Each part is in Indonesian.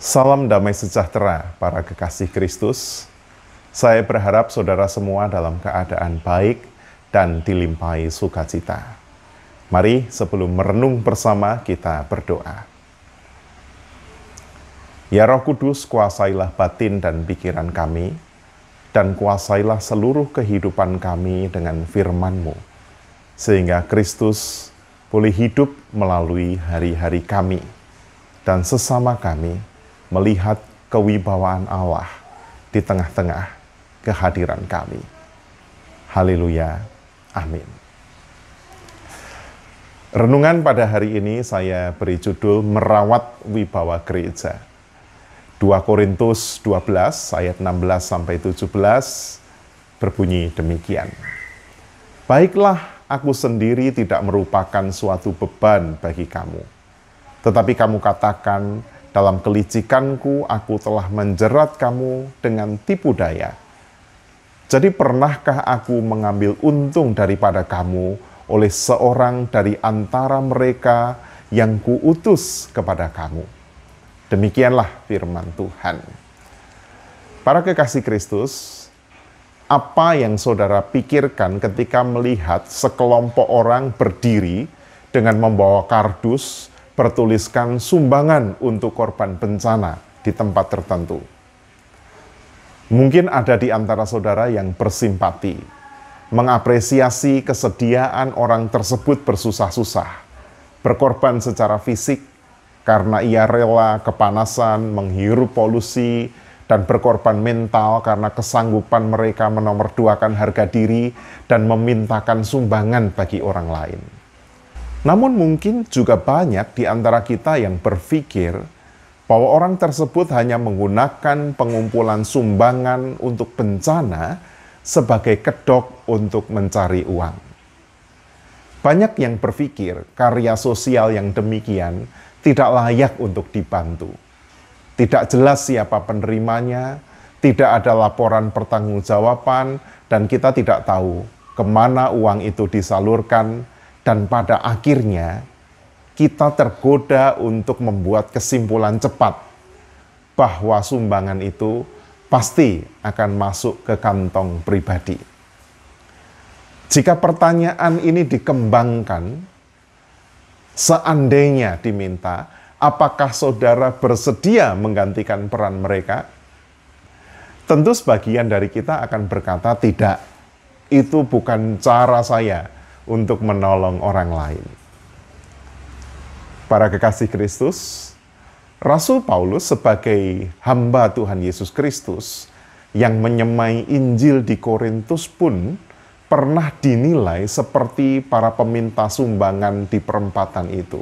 Salam damai sejahtera para kekasih Kristus. Saya berharap saudara semua dalam keadaan baik dan dilimpahi sukacita. Mari sebelum merenung bersama kita berdoa. Ya Roh Kudus, kuasailah batin dan pikiran kami, dan kuasailah seluruh kehidupan kami dengan firman-Mu, sehingga Kristus boleh hidup melalui hari-hari kami, dan sesama kami melihat kewibawaan Allah di tengah-tengah kehadiran kami. Haleluya. Amin. Renungan pada hari ini saya beri judul Merawat Wibawa Gereja. 2 Korintus 12 ayat 16-17 berbunyi demikian. Baiklah, aku sendiri tidak merupakan suatu beban bagi kamu, tetapi kamu katakan, dalam kelicikanku aku telah menjerat kamu dengan tipu daya. Jadi pernahkah aku mengambil untung daripada kamu oleh seorang dari antara mereka yang kuutus kepada kamu? Demikianlah firman Tuhan. Para kekasih Kristus, apa yang saudara pikirkan ketika melihat sekelompok orang berdiri dengan membawa kardus bertuliskan sumbangan untuk korban bencana di tempat tertentu? Mungkin ada di antara saudara yang bersimpati, mengapresiasi kesediaan orang tersebut bersusah-susah, berkorban secara fisik karena ia rela kepanasan, menghirup polusi, dan berkorban mental karena kesanggupan mereka menomorduakan harga diri dan memintakan sumbangan bagi orang lain. Namun mungkin juga banyak di antara kita yang berpikir bahwa orang tersebut hanya menggunakan pengumpulan sumbangan untuk bencana sebagai kedok untuk mencari uang. Banyak yang berpikir karya sosial yang demikian tidak layak untuk dibantu. Tidak jelas siapa penerimanya, tidak ada laporan pertanggungjawaban, dan kita tidak tahu kemana uang itu disalurkan. Dan pada akhirnya, kita tergoda untuk membuat kesimpulan cepat bahwa sumbangan itu pasti akan masuk ke kantong pribadi. Jika pertanyaan ini dikembangkan, seandainya diminta, apakah saudara bersedia menggantikan peran mereka? Tentu sebagian dari kita akan berkata, tidak, itu bukan cara saya untuk menolong orang lain. Para kekasih Kristus, Rasul Paulus sebagai hamba Tuhan Yesus Kristus yang menyemai Injil di Korintus pun pernah dinilai seperti para peminta sumbangan di perempatan itu.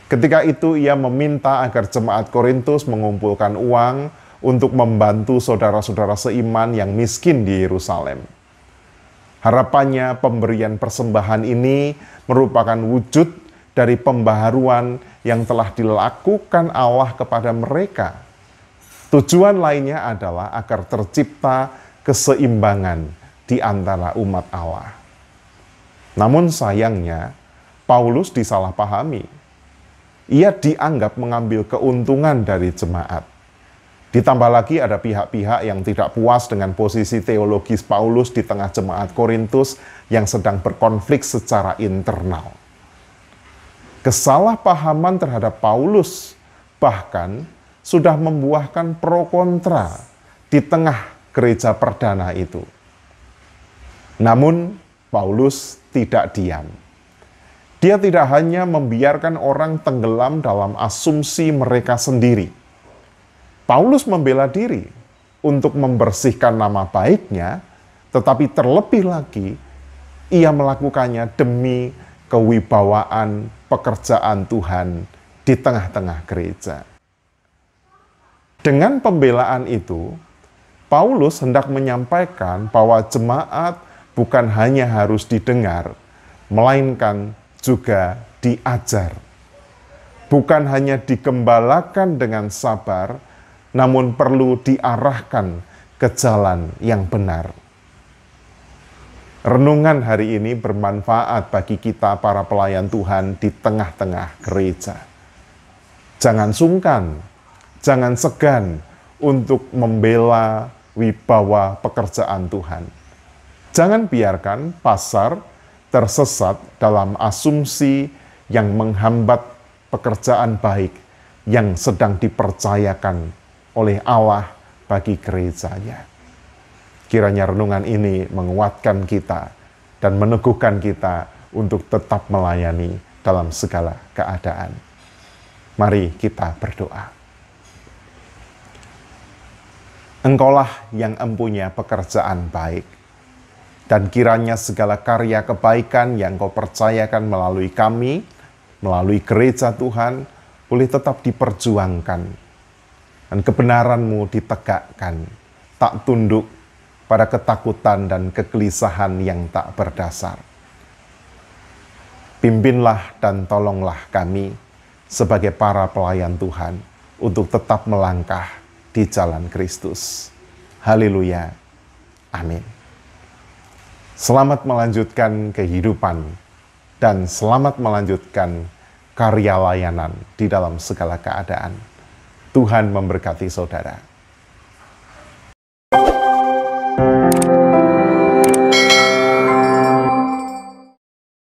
Ketika itu ia meminta agar jemaat Korintus mengumpulkan uang untuk membantu saudara-saudara seiman yang miskin di Yerusalem. Harapannya pemberian persembahan ini merupakan wujud dari pembaharuan yang telah dilakukan Allah kepada mereka. Tujuan lainnya adalah agar tercipta keseimbangan di antara umat Allah. Namun sayangnya, Paulus disalahpahami. Ia dianggap mengambil keuntungan dari jemaat. Ditambah lagi ada pihak-pihak yang tidak puas dengan posisi teologis Paulus di tengah jemaat Korintus yang sedang berkonflik secara internal. Kesalahpahaman terhadap Paulus bahkan sudah membuahkan pro kontra di tengah gereja perdana itu. Namun Paulus tidak diam. Dia tidak hanya membiarkan orang tenggelam dalam asumsi mereka sendiri. Paulus membela diri untuk membersihkan nama baiknya, tetapi terlebih lagi, ia melakukannya demi kewibawaan pekerjaan Tuhan di tengah-tengah gereja. Dengan pembelaan itu, Paulus hendak menyampaikan bahwa jemaat bukan hanya harus didengar, melainkan juga diajar. Bukan hanya digembalakan dengan sabar, namun perlu diarahkan ke jalan yang benar. Renungan hari ini bermanfaat bagi kita para pelayan Tuhan di tengah-tengah gereja. Jangan sungkan Jangan segan untuk membela wibawa pekerjaan Tuhan. Jangan biarkan pasar tersesat dalam asumsi yang menghambat pekerjaan baik yang sedang dipercayakan oleh Allah bagi gerejanya. Kiranya renungan ini menguatkan kita dan meneguhkan kita untuk tetap melayani dalam segala keadaan. Mari kita berdoa. Engkaulah yang empunya pekerjaan baik, dan kiranya segala karya kebaikan yang Kau percayakan melalui kami, melalui gereja Tuhan, boleh tetap diperjuangkan, dan kebenaran-Mu ditegakkan, tak tunduk pada ketakutan dan kegelisahan yang tak berdasar. Pimpinlah dan tolonglah kami sebagai para pelayan Tuhan untuk tetap melangkah di jalan Kristus. Haleluya. Amin. Selamat melanjutkan kehidupan dan selamat melanjutkan karya layanan di dalam segala keadaan. Tuhan memberkati saudara.